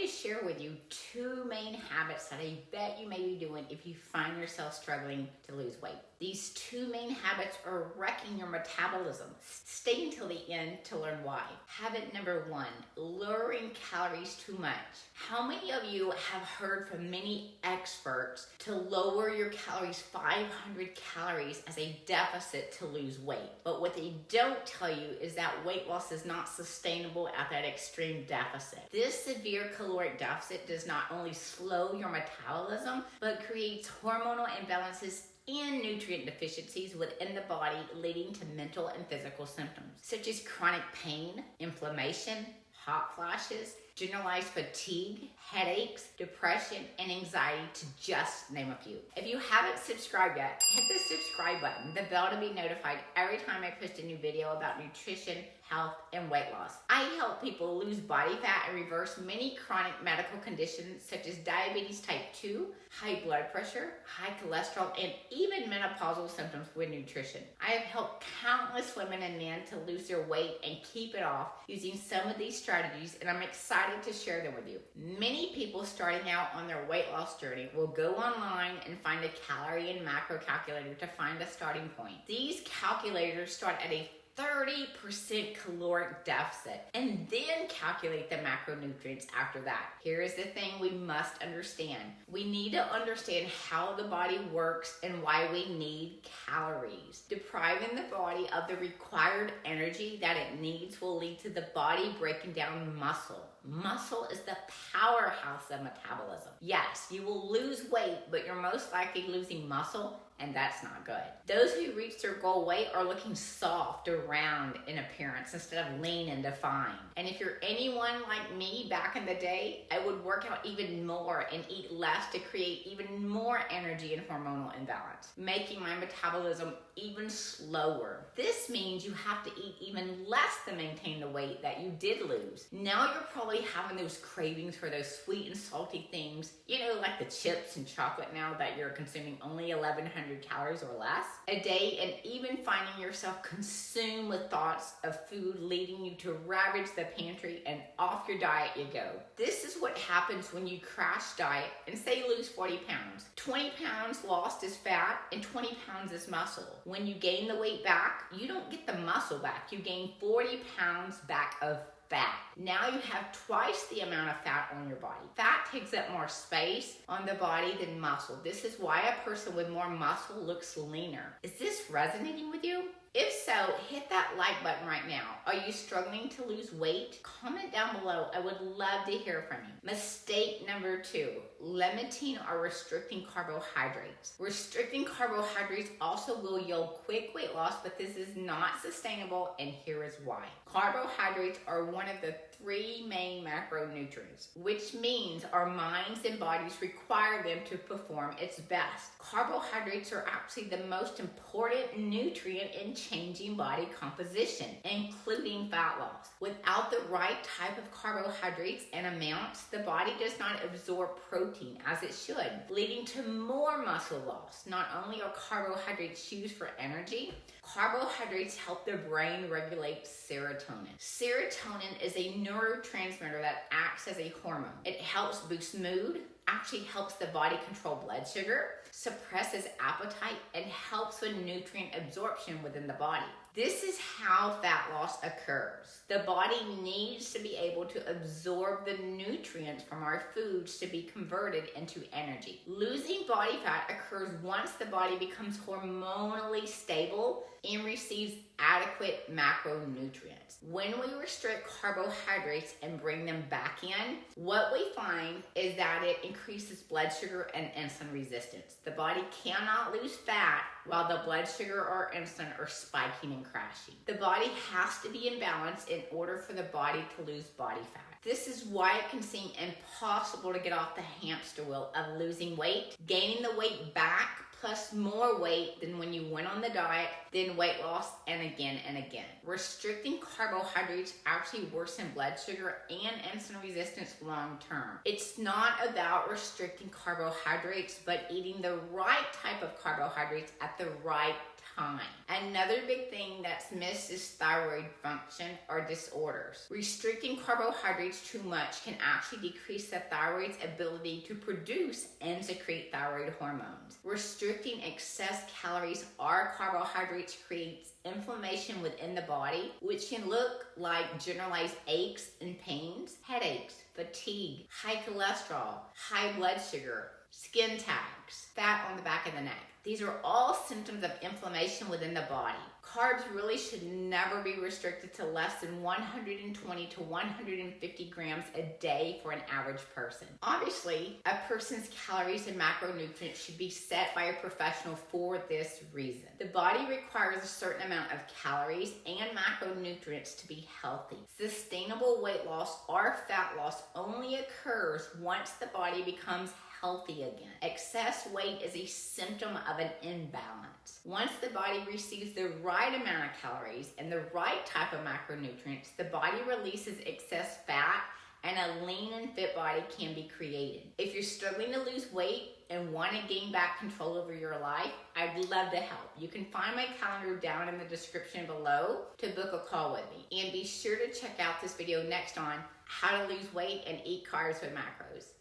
to share with you two main habits that I bet you may be doing if you find yourself struggling to lose weight. These two main habits are wrecking your metabolism. Stay until the end to learn why. Habit number one, lowering calories too much. How many of you have heard from many experts to lower your calories 500 calories as a deficit to lose weight? But what they don't tell you is that weight loss is not sustainable at that extreme deficit. This severe caloric deficit does not only slow your metabolism, but creates hormonal imbalances and nutrient deficiencies within the body, leading to mental and physical symptoms such as chronic pain, inflammation, hot flashes, generalized fatigue, headaches, depression, and anxiety, to just name a few. If you haven't subscribed yet, hit the subscribe button, the bell to be notified every time I post a new video about nutrition, health, and weight loss. I help people lose body fat and reverse many chronic medical conditions such as diabetes type 2, high blood pressure, high cholesterol, and even menopausal symptoms with nutrition. I have helped countless women and men to lose their weight and keep it off using some of these strategies, and I'm excited to share them with you. Many people starting out on their weight loss journey will go online and find a calorie and macro calculator to find a starting point. These calculators start at a 30% caloric deficit and then calculate the macronutrients after that. Here is the thing we must understand. We need to understand how the body works and why we need calories. Depriving the body of the required energy that it needs will lead to the body breaking down muscle. Muscle is the powerhouse of metabolism. Yes, you will lose weight, but you're most likely losing muscle, and that's not good. Those who reach their goal weight are looking soft or round in appearance instead of lean and defined. And if you're anyone like me back in the day, I would work out even more and eat less to create even more energy and hormonal imbalance, making my metabolism even slower. This means you have to eat even less to maintain the weight that you did lose. Now you're probably having those cravings for those sweet and salty things, like the chips and chocolate now that you're consuming only 1,100 calories or less a day, and even finding yourself consumed with thoughts of food leading you to ravage the pantry, and off your diet you go. This is what happens when you crash diet and say you lose 40 pounds. 20 pounds lost is fat and 20 pounds is muscle. When you gain the weight back, you don't get the muscle back. You gain 40 pounds back of fat. Now you have twice the amount of fat on your body. Fat takes up more space on the body than muscle. This is why a person with more muscle looks leaner. Is this resonating with you? If so, hit that like button right now. Are you struggling to lose weight? Comment down below. I would love to hear from you. Mistake number two, limiting or restricting carbohydrates. Restricting carbohydrates also will yield quick weight loss, but this is not sustainable, and here is why. Carbohydrates are one of the three main macronutrients, which means our minds and bodies require them to perform its best. Carbohydrates are actually the most important nutrient in changing body composition, including fat loss. Without the right type of carbohydrates and amounts, the body does not absorb protein as it should, leading to more muscle loss. Not only are carbohydrates used for energy, carbohydrates help the brain regulate serotonin. Serotonin is a neurotransmitter that acts as a hormone. It helps boost mood, actually helps the body control blood sugar, suppresses appetite, and helps with nutrient absorption within the body. This is how fat loss occurs. The body needs to be able to absorb the nutrients from our foods to be converted into energy. Losing body fat occurs once the body becomes hormonally stable and receives adequate macronutrients. When we restrict carbohydrates and bring them back in, what we find is that it increases blood sugar and insulin resistance. The body cannot lose fat while the blood sugar or insulin are spiking and crashing. The body has to be in balance in order for the body to lose body fat. This is why it can seem impossible to get off the hamster wheel of losing weight, gaining the weight back, plus more weight than when you went on the diet, then weight loss, and again and again. Restricting carbohydrates actually worsen blood sugar and insulin resistance long term. It's not about restricting carbohydrates, but eating the right type of carbohydrates at the right time. Another big thing that's missed is thyroid function or disorders. Restricting carbohydrates too much can actually decrease the thyroid's ability to produce and secrete thyroid hormones. Restricting excess calories or carbohydrates creates inflammation within the body, which can look like generalized aches and pains, headaches, fatigue, high cholesterol, high blood sugar, skin tags, fat on the back of the neck. These are all symptoms of inflammation within the body. Carbs really should never be restricted to less than 120 to 150 grams a day for an average person. Obviously, a person's calories and macronutrients should be set by a professional for this reason. The body requires a certain amount of calories and macronutrients to be healthy. Sustainable weight loss or fat loss only occurs once the body becomes healthy again. Excess weight is a symptom of an imbalance. Once the body receives the right amount of calories and the right type of macronutrients, the body releases excess fat and a lean and fit body can be created. If you're struggling to lose weight and want to gain back control over your life, I'd love to help. You can find my calendar down in the description below to book a call with me. And be sure to check out this video next on how to lose weight and eat carbs with macros.